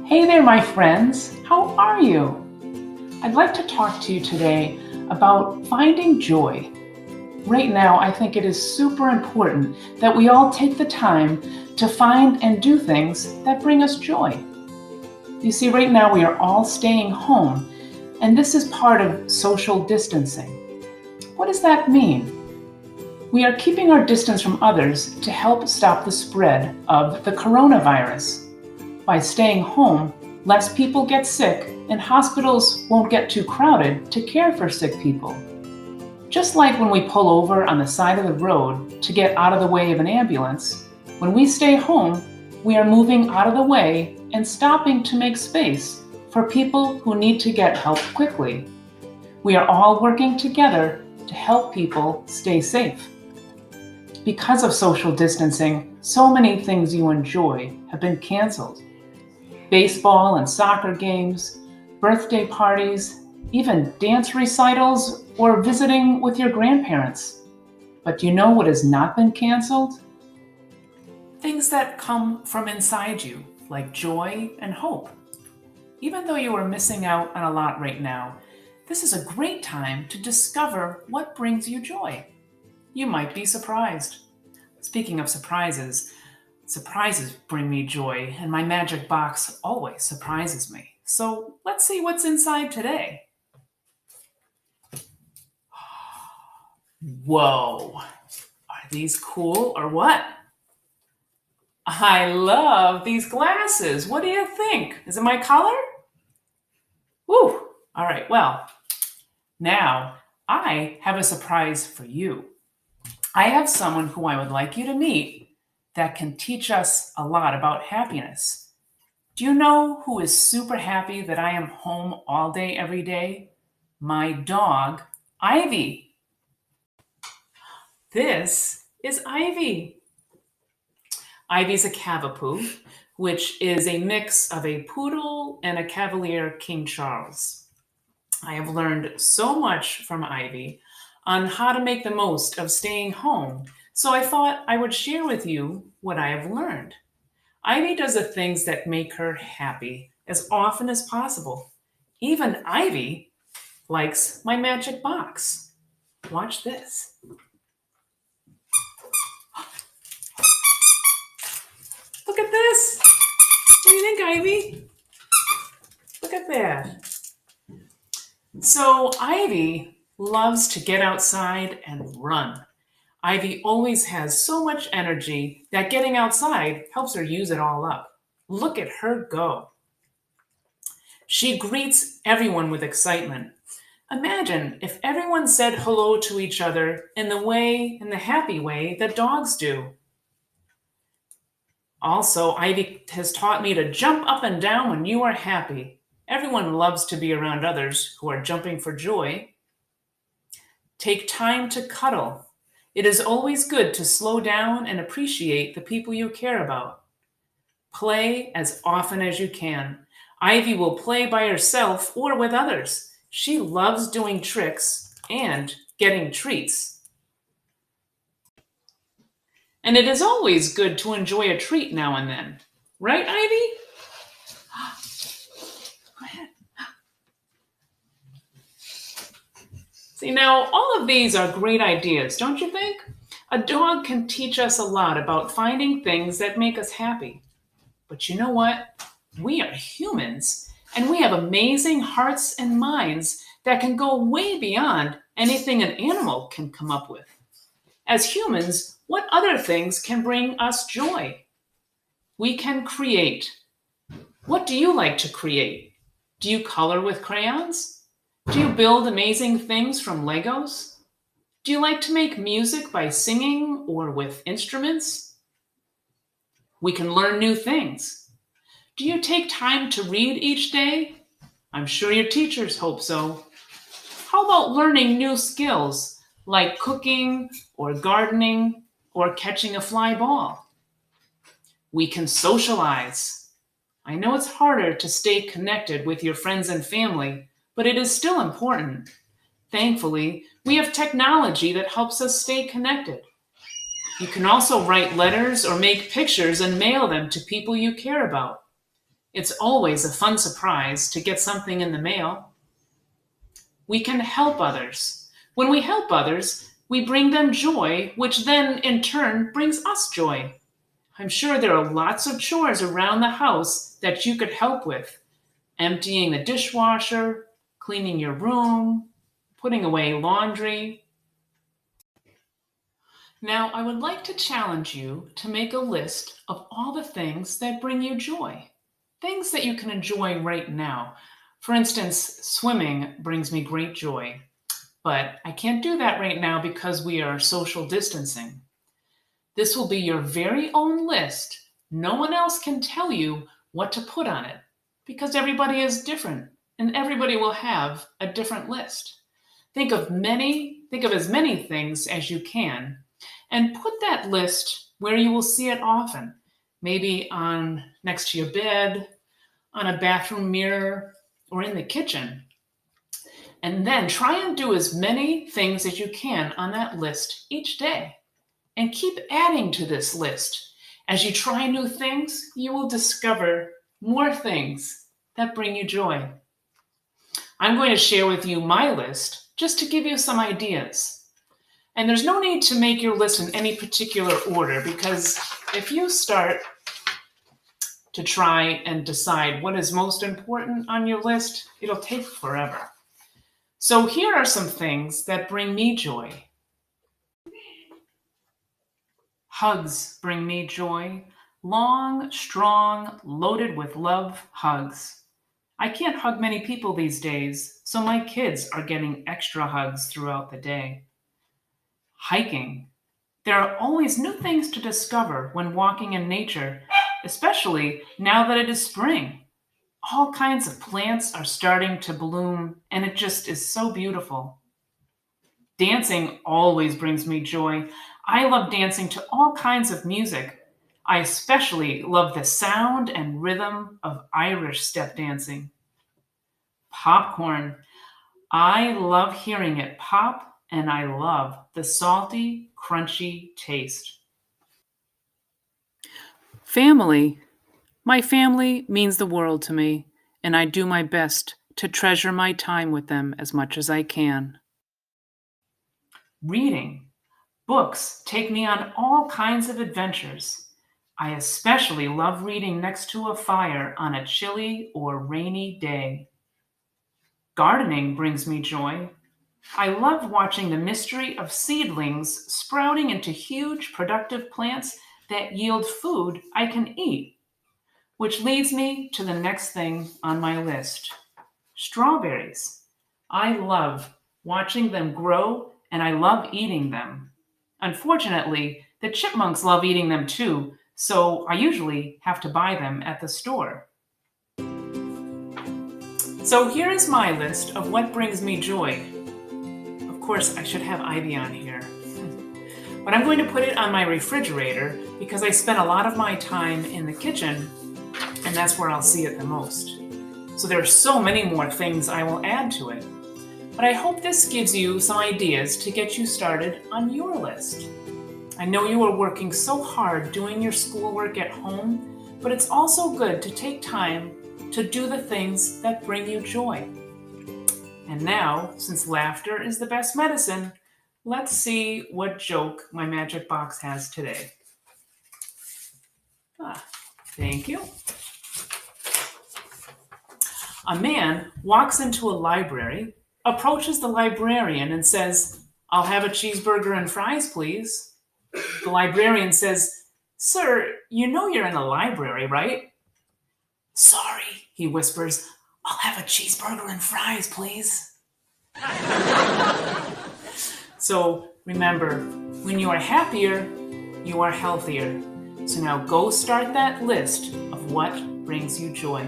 Hey there, my friends. How are you? I'd like to talk to you today about finding joy. Right now, I think it is super important that we all take the time to find and do things that bring us joy. You see, right now we are all staying home, and this is part of social distancing. What does that mean? We are keeping our distance from others to help stop the spread of the coronavirus. By staying home, less people get sick and hospitals won't get too crowded to care for sick people. Just like when we pull over on the side of the road to get out of the way of an ambulance, when we stay home, we are moving out of the way and stopping to make space for people who need to get help quickly. We are all working together to help people stay safe. Because of social distancing, so many things you enjoy have been canceled. Baseball and soccer games, birthday parties, even dance recitals, or visiting with your grandparents. But you know what has not been canceled? Things that come from inside you, like joy and hope. Even though you are missing out on a lot right now, this is a great time to discover what brings you joy. You might be surprised. Speaking of surprises bring me joy, and my magic box always surprises me. So let's see what's inside today. Whoa, are these cool or what? I love these glasses. What do you think? Is it my color? Woo, all right, well, now I have a surprise for you. I have someone who I would like you to meet that can teach us a lot about happiness. Do you know who is super happy that I am home all day, every day? My dog, Ivy. This is Ivy. Ivy's a Cavapoo, which is a mix of a poodle and a Cavalier King Charles. I have learned so much from Ivy on how to make the most of staying home, so I thought I would share with you what I have learned. Ivy does the things that make her happy as often as possible. Even Ivy likes my magic box. Watch this. Look at this. What do you think, Ivy? Look at that. So Ivy loves to get outside and run. Ivy always has so much energy that getting outside helps her use it all up. Look at her go. She greets everyone with excitement. Imagine if everyone said hello to each other in the happy way that dogs do. Also, Ivy has taught me to jump up and down when you are happy. Everyone loves to be around others who are jumping for joy. Take time to cuddle. It is always good to slow down and appreciate the people you care about. Play as often as you can. Ivy will play by herself or with others. She loves doing tricks and getting treats. And it is always good to enjoy a treat now and then. Right, Ivy? Go ahead. See, now all of these are great ideas, don't you think? A dog can teach us a lot about finding things that make us happy. But you know what? We are humans, and we have amazing hearts and minds that can go way beyond anything an animal can come up with. As humans, what other things can bring us joy? We can create. What do you like to create? Do you color with crayons? Do you build amazing things from Legos? Do you like to make music by singing or with instruments? We can learn new things. Do you take time to read each day? I'm sure your teachers hope so. How about learning new skills like cooking or gardening or catching a fly ball? We can socialize. I know it's harder to stay connected with your friends and family, but it is still important. Thankfully, we have technology that helps us stay connected. You can also write letters or make pictures and mail them to people you care about. It's always a fun surprise to get something in the mail. We can help others. When we help others, we bring them joy, which then in turn brings us joy. I'm sure there are lots of chores around the house that you could help with. Emptying the dishwasher, cleaning your room, putting away laundry. Now, I would like to challenge you to make a list of all the things that bring you joy, things that you can enjoy right now. For instance, swimming brings me great joy, but I can't do that right now because we are social distancing. This will be your very own list. No one else can tell you what to put on it because everybody is different and everybody will have a different list. Think of as many things as you can and put that list where you will see it often. Maybe on next to your bed, on a bathroom mirror, or in the kitchen. And then try and do as many things as you can on that list each day. And keep adding to this list. As you try new things, you will discover more things that bring you joy. I'm going to share with you my list just to give you some ideas. And there's no need to make your list in any particular order because if you start to try and decide what is most important on your list, it'll take forever. So here are some things that bring me joy. Hugs bring me joy. Long, strong, loaded with love hugs. I can't hug many people these days, so my kids are getting extra hugs throughout the day. Hiking. There are always new things to discover when walking in nature, especially now that it is spring. All kinds of plants are starting to bloom, and it just is so beautiful. Dancing always brings me joy. I love dancing to all kinds of music. I especially love the sound and rhythm of Irish step dancing. Popcorn. I love hearing it pop, and I love the salty, crunchy taste. Family. My family means the world to me, and I do my best to treasure my time with them as much as I can. Reading. Books take me on all kinds of adventures. I especially love reading next to a fire on a chilly or rainy day. Gardening brings me joy. I love watching the mystery of seedlings sprouting into huge productive plants that yield food I can eat, which leads me to the next thing on my list. Strawberries. I love watching them grow and I love eating them. Unfortunately, the chipmunks love eating them too, so I usually have to buy them at the store. So here is my list of what brings me joy. Of course, I should have Ivy on here. But I'm going to put it on my refrigerator because I spend a lot of my time in the kitchen and that's where I'll see it the most. So there are so many more things I will add to it. But I hope this gives you some ideas to get you started on your list. I know you are working so hard doing your schoolwork at home, but it's also good to take time to do the things that bring you joy. And now, since laughter is the best medicine, let's see what joke my magic box has today. Thank you. A man walks into a library, approaches the librarian and says, "I'll have a cheeseburger and fries, please." The librarian says, "Sir, you know you're in a library, right?" "Sorry," he whispers, "I'll have a cheeseburger and fries, please." So remember, when you are happier, you are healthier. So now go start that list of what brings you joy.